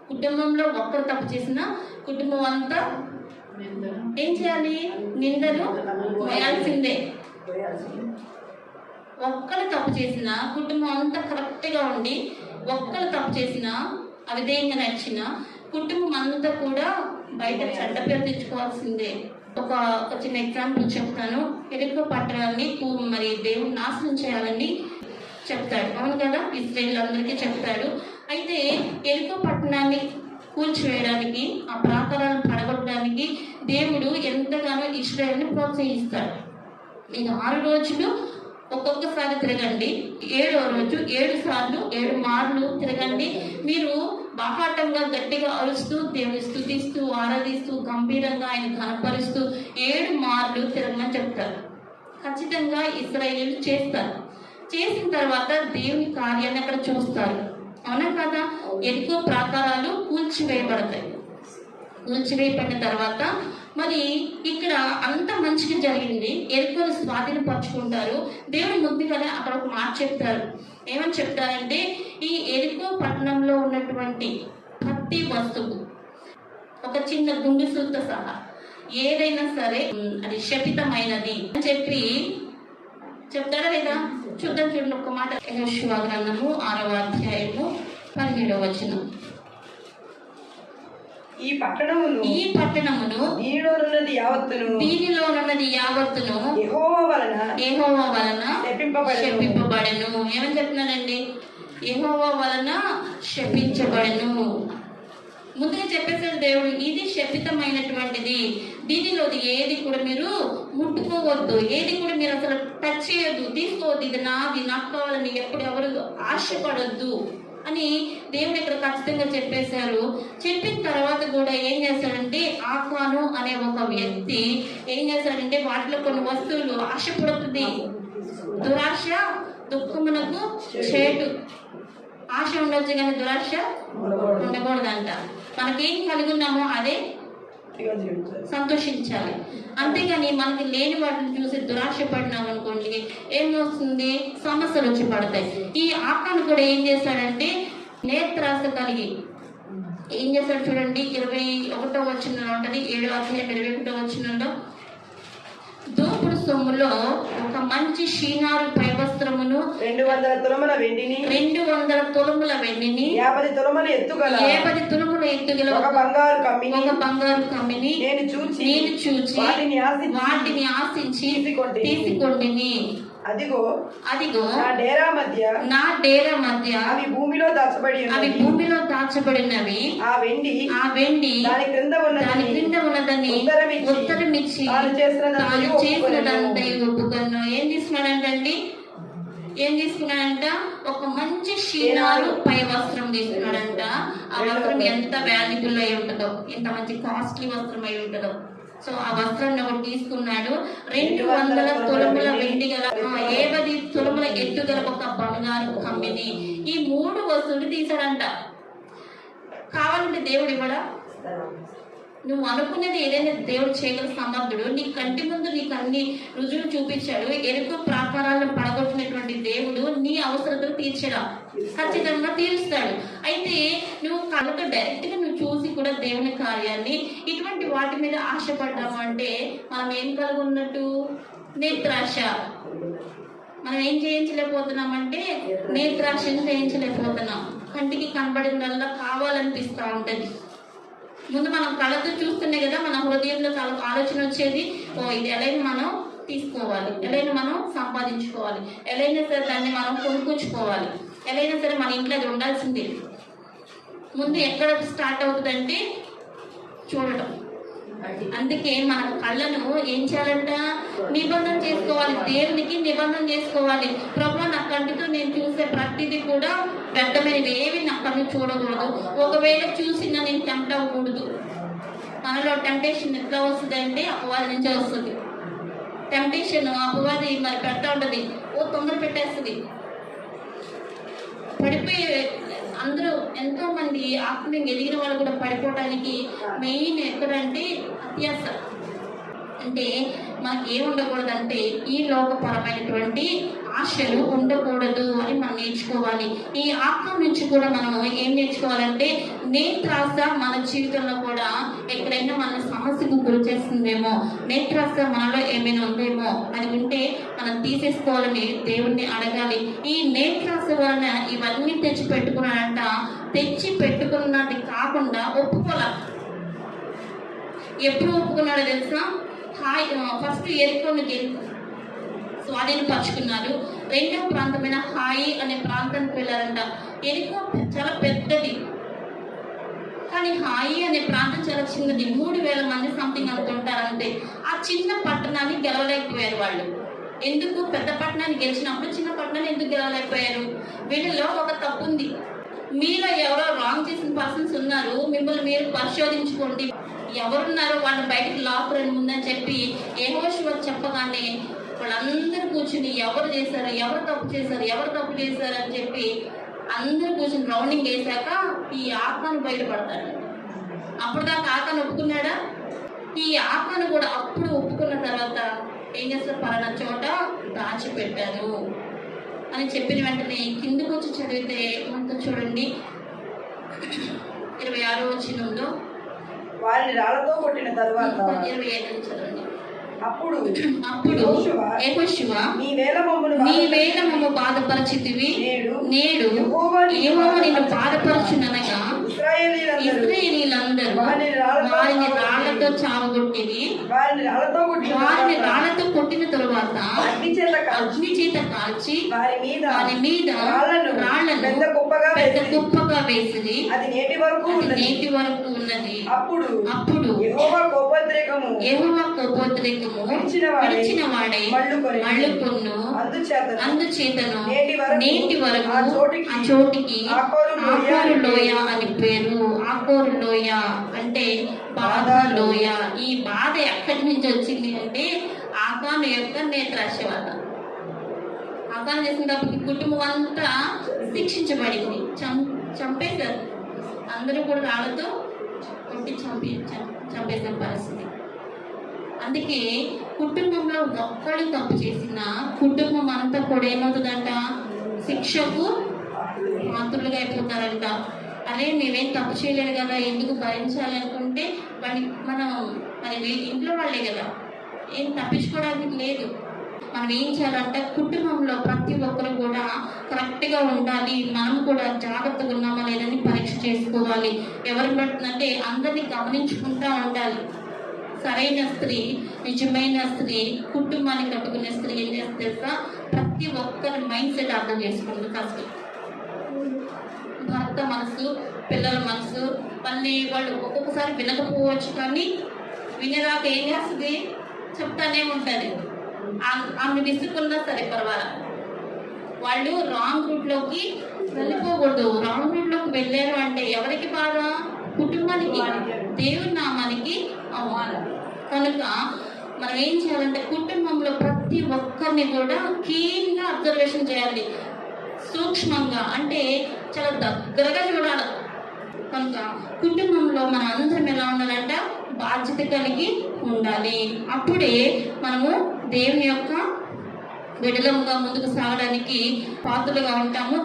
కుటుంబంలో ఒక్కరు తప్పు చేసినా కుటుంబం అంతా ఏం చేయాలి? నిందలు మోయాల్సిందే. ఒక్కరు తప్పు చేసినా కుటుంబం అంతా కరెక్ట్గా ఉండి, ఒక్కరు తప్పు చేసినా అవిధేయంగా నడిచిన కుటుంబం అంతా కూడా బయట చెడ్డ పేరు తెచ్చుకోవాల్సిందే. ఒక చిన్న ఎగ్జాంపుల్ చెప్తాను. ఎరుకో పట్టణాన్ని మరి దేవుడు నాశనం చేయాలని చెప్తాడు, అవును కదా? ఇశ్రాయేలు అందరికీ చెప్తాడు. అయితే ఎరుకో పట్టణాన్ని కూల్చివేయడానికి, ఆ ప్రాకారాలను పడగొట్టడానికి దేవుడు ఎంతగానో ఇశ్రాయేలుని ప్రోత్సహిస్తాడు. ఇది 6 రోజులు ఒక్కొక్కసారి తిరగండి, 7వ రోజు 7 సార్లు 7 మార్లు తిరగండి. మీరు బాహాటంగా గట్టిగా అరుస్తూ దేవుని స్తుతిస్తూ ఆరాధిస్తూ గంభీరంగా ఆయన కనపరుస్తూ 7 మార్లు తిరగమని చెప్తారు. ఖచ్చితంగా ఇశ్రాయేలీయులు చేస్తారు. చేసిన తర్వాత దేవుని కార్యాన్ని అక్కడ చూస్తారు, అవునా కదా? ఎరుకో ప్రాకారాలు కూల్చివేయబడతాయి. కూల్చివేయబడిన తర్వాత మరి ఇక్కడ అంత మంచిగా జరిగింది. ఎరుకోను స్వాధీనపరుచుకుంటారు. దేవుని ముందుగానే అక్కడ ఒక మాట చెప్తారు. ఏమని చెప్తారంటే, ఈ ఎరుకో పట్టణంలో ఉన్నటువంటి ప్రతి వస్తువు, ఒక చిన్న గుండుసులతో సహా ఏదైనా సరే అది శపితమైనది అని చెప్పి చెప్తారా లేదా? చూద్దాం, చూడండి ఒక మాట. యెహోషువ గ్రంథము 6వ అధ్యాయము 17వ వచనం. ఈ పట్టణమును దీనిలోనున్నది యావత్తును యెహోవా వలన శపింపబడెను. ఏమని చెప్తున్నానండి? యెహోవా వలన శపించబడెను. ముందుగా చెప్పేసాడు దేవుడు, ఇది శపితమైనటువంటిది, దీనిలోది ఏది కూడా మీరు ముట్టుకోవద్దు, ఏది కూడా మీరు అసలు టచ్ చేయొద్దు, తీసుకోవద్దు, ఇది నాది, నాకు కావాలని ఎప్పుడు ఎవరు ఆశపడొద్దు అని దేవుడు ఇక్కడ ఖచ్చితంగా చెప్పేశారు. చెప్పిన తర్వాత కూడా ఏం చేశాడంటే, ఆకాను అనే ఒక వ్యక్తి ఏం చేశాడంటే, వాటిలో కొన్ని వస్తువులు ఆశపడుతుంది. దురాశ దుఃఖమునకు చేటు. ఆశ ఉండొచ్చు కానీ దురాశ ఉండకూడదంట. మనకేం కలిగి ఉన్నామో అదే సంతోషించాలి, అంతేగాని మనకి లేని వాటిని చూసి దురాశ పడినాం అనుకోండి, ఏమొస్తుంది? సమస్యలు వచ్చి పడతాయి. ఈ ఆకాను కూడా ఏం చేశాడంటే, నేత్రాశ కలిగి ఏం చేశాడు చూడండి. 21వ వచనంలో ఉంటుంది, 7వ అధ్యాయం 21వ వచనంలో, దోపుడు సొమ్ములో ఒక మంచి షీనారు పై వస్త్రమును 200 తులముల వెండిని 50 తులముల 50 తులముల ఎత్తుగల ఒక బంగారు కమ్మిని నేను చూచి వాటిని ఆశించి తీసుకొంటిని. అదిగో నా డేరా మధ్య అవి భూమిలో దాచబడినవి. ఆ వెండి దాని క్రింద ఉన్నదని ఉత్తరమిచ్చి తాను చేసినదంతా ఒప్పుకున్నా. ఏం తీసుకున్నాడంట? ఒక మంచి షీనారు పై వస్త్రం తీసుకున్నాడంట. ఆ వస్త్రం ఎంత వాల్యుబుల్ అయి ఉంటుందో, ఎంత మంచి కాస్ట్లీ వస్త్రం అయి ఉంటుందో. సో ఆ వస్త్రాన్ని ఒకటి తీసుకున్నాడు. 200 తులముల వెండి గల 50 తులముల ఎత్తుగల ఒక బంగారు కమ్మిని. ఈ 3 వస్తువులు తీసాడంట. కావాలంటే దేవుడు ఇవ్వడా? నువ్వు అనుకునేది ఏదైనా దేవుడు చేయగల సమర్థుడు. నీ కంటి ముందు నీకు అన్ని రుజువులు చూపించాడు. ఎరుకో ప్రాకారాలను పడగొట్టినటువంటి దేవుడు నీ అవసరతలు తీర్చడా? ఖచ్చితంగా తీరుస్తాడు. అయితే నువ్వు కళ్ళతో డైరెక్ట్ గా నువ్వు చూసి కూడా దేవుని కార్యాన్ని ఇటువంటి వాటి మీద ఆశపడ్డాము అంటే మనం ఏం కలిగి ఉన్నట్టు? నేత్రాశ. మనం ఏం చేయించలేకపోతున్నామంటే నేత్రాశను చేయించలేకపోతున్నాం. కంటికి కనబడినల్లా కావాలనిపిస్తూ ఉంటది. ముందు మనం కళ్ళతో చూస్తేనే కదా మన హృదయంలో చాలా ఆలోచన వచ్చేది, ఇది ఎలా మనం తీసుకోవాలి, ఎలా మనం సంపాదించుకోవాలి, ఎలా సరే దాన్ని మనం కొనుక్కొచ్చుకోవాలి, ఎలా సరే మన ఇంట్లో అది ఉండాల్సిందే. ముందు ఎక్కడ స్టార్ట్ అవుతుందంటే చూడటం. అందుకే మన కళ్ళను ఏం చేయాలంట? నిబంధన చేసుకోవాలి, దేవునికి నిబంధన చేసుకోవాలి. ప్రభు నా కంటితో నేను చూసే ప్రతిదీ కూడా వ్యర్థమైనవి ఏవి నా కన్ను చూడకూడదు. ఒకవేళ చూసినా నేను టెంప్ట్ అవ్వకూడదు. మనలో టెంప్టేషన్ ఎట్లా వస్తుంది అంటే అపవాది నుంచే వస్తుంది. టెంప్టేషన్ అపవాది మరి పెడతా ఉంటుంది, తొందర పెట్టేస్తుంది. పడిపోయి అందరూ ఎంతో మంది ఆత్మీయంగా ఎదిగిన వాళ్ళు కూడా పడిపోవడానికి మెయిన్ ఎక్కడంటే అత్యాస. అంటే మనకి ఏముండకూడదంటే ఈ లోకపరమైనటువంటి ఆశలు ఉండకూడదు అని మనం నేర్చుకోవాలి. ఈ ఆత్మ నుంచి కూడా మనం ఏం నేర్చుకోవాలంటే, నేత్రాస మన జీవితంలో కూడా ఎక్కడైనా మన సమస్యకు గురి చేస్తుందేమో, నేత్రాస మనలో ఏమైనా ఉందేమో, అది ఉంటే మనం తీసేసుకోవాలని దేవుణ్ణి అడగాలి. ఈ నేత్రాస వలన ఇవన్నీ తెచ్చి పెట్టుకున్నాడంట. తెచ్చి పెట్టుకున్నది కాకుండా ఒప్పుకోలే. ఎప్పుడు ఒప్పుకున్నాడో తెలుసా? ఫస్ట్ ఎరుకోను స్వాధీనపరుచుకున్నారు. రెండవ ప్రాంతమైన హాయి అనే ప్రాంతానికి వెళ్ళారంట. ఎరుకో చాలా పెద్దది, కానీ హాయి అనే ప్రాంతం చాలా చిన్నది. 3,000 మంది సంథింగ్ అనుకుంటారంతే. ఆ చిన్న పట్టణాన్ని గెలవలేకపోయారు వాళ్ళు. ఎందుకు? పెద్ద పట్టణాన్ని గెలిచినప్పుడు చిన్న పట్టణాన్ని ఎందుకు గెలవలేకపోయారు? వీళ్ళలో ఒక తప్పు ఉంది. మీలో ఎవరో రాంగ్ చేసిన పర్సన్స్ ఉన్నారు. మిమ్మల్ని మీరు పరిశోధించుకోండి. ఎవరున్నారో వాళ్ళని బయటకు లాక్కుని ముందని చెప్పి యెహోషువ చెప్పగానే వాళ్ళందరూ కూర్చుని ఎవరు చేశారు, ఎవరు తప్పు చేశారు అని చెప్పి అందరూ కూర్చుని రౌండింగ్ వేశాక ఈ ఆత్మను బయటపడతాడు. అప్పుడు దాకా ఆత్మను ఒప్పుకున్నాడా? ఈ ఆత్మను కూడా అప్పుడు ఒప్పుకున్న తర్వాత ఏం చేస్తారు? పలానా చోట దాచిపెట్టారు అని చెప్పిన వెంటనే కిందకు వచ్చి చదివితే మనతో చూడండి, 26వ వచనంలో వారిని రాళ్లతో కొట్టిన తరువాత 25 చదవండి. అప్పుడు యెహోషువ నీవేళ మమ్ము బాధపరచితివి, నేడు యెహోవా నిన్ను బాధపరచుననగా ఇశ్రాయేలీయులందరూ వారిని రాళ్లతో చావగొట్టిరి. వారిని రాళ్లతో కొట్టిన తరువాత అగ్ని చేత కాల్చి వారి మీద రాళ్లను పెద్ద కుప్పగా వేసిరి. అది నేటి వరకు ఉన్నది. అప్పుడు యెహోవా కోపోద్రేకము విడిచిన వాడై మళ్ళుకొన్ను. అందుచేతను నేటి వరకు ఆ చోటికి ఆకోరు లోయ అని పేరు. ఆకోరు లోయ అంటే బాధ లోయ. ఈ బాధ ఎక్కడి నుంచి వచ్చింది అంటే ఆకాను యొక్క నేత్రాశ వల్ల. ఆకాను చేసినప్పటికీ కుటుంబం అంతా శిక్షించబడింది, చంపేశారు. అందరూ కూడా రాళ్లతో కొట్టి చంపేసిన పరిస్థితి. అందుకే కుటుంబంలో ఒక్కళ్ళు తప్పు చేసిన కుటుంబం అంతా కూడా ఏమవుతుందంట? శిక్షకు పాత్రులుగా అయిపోతారంట. అరే మేమేం తప్పు చేయలేదు కదా, ఎందుకు భరించాలి అనుకుంటే మనం మరి ఇంట్లో వాళ్ళే కదా, ఏం తప్పించుకోవడానికి లేదు. మనం ఏం చేయాలంటే కుటుంబంలో ప్రతి ఒక్కరు కూడా కరెక్ట్గా ఉండాలి. మనం కూడా జాగ్రత్తగా ఉన్నామా లేదని పరీక్ష చేసుకోవాలి. ఎవరు పడుతుందంటే అందరినీ గమనించుకుంటూ ఉండాలి. సరైన స్త్రీ, నిజమైన స్త్రీ, కుటుంబాన్ని కట్టుకునే స్త్రీ ఏం చేస్తా? ప్రతి ఒక్కరి మైండ్ సెట్ అర్థం చేసుకుంటుంది. ఫస్ట్ భర్త మనసు, పిల్లల మనసు, మళ్ళీ వాళ్ళు ఒక్కొక్కసారి వినకపోవచ్చు, కానీ వినరాక ఏం చేస్తుంది? చెప్తానే ఉంటుంది. ఆమె విసుకున్నా సరే పర్వాలా, వాళ్ళు రాంగ్ రూట్లోకి వెళ్ళిపోకూడదు. రాంగ్ రూట్లోకి వెళ్ళారు అంటే ఎవరికి బాధ? కుటుంబానికి, దేవుని నామానికి అవమానం. కనుక మనం ఏం చేయాలంటే కుటుంబంలో ప్రతి ఒక్కరిని కూడా కీన్గా అబ్జర్వేషన్ చేయాలి. సూక్ష్మంగా అంటే చాలా దగ్గరగా చూడాలి. కనుక కుటుంబంలో మనం అందరం ఎలా ఉండాలంట? బాధ్యత కలిగి ఉండాలి. అప్పుడే మనము దేవుని యొక్క విడలముగా ముందుకు సాగడానికి పాత్రలుగా ఉంటాము.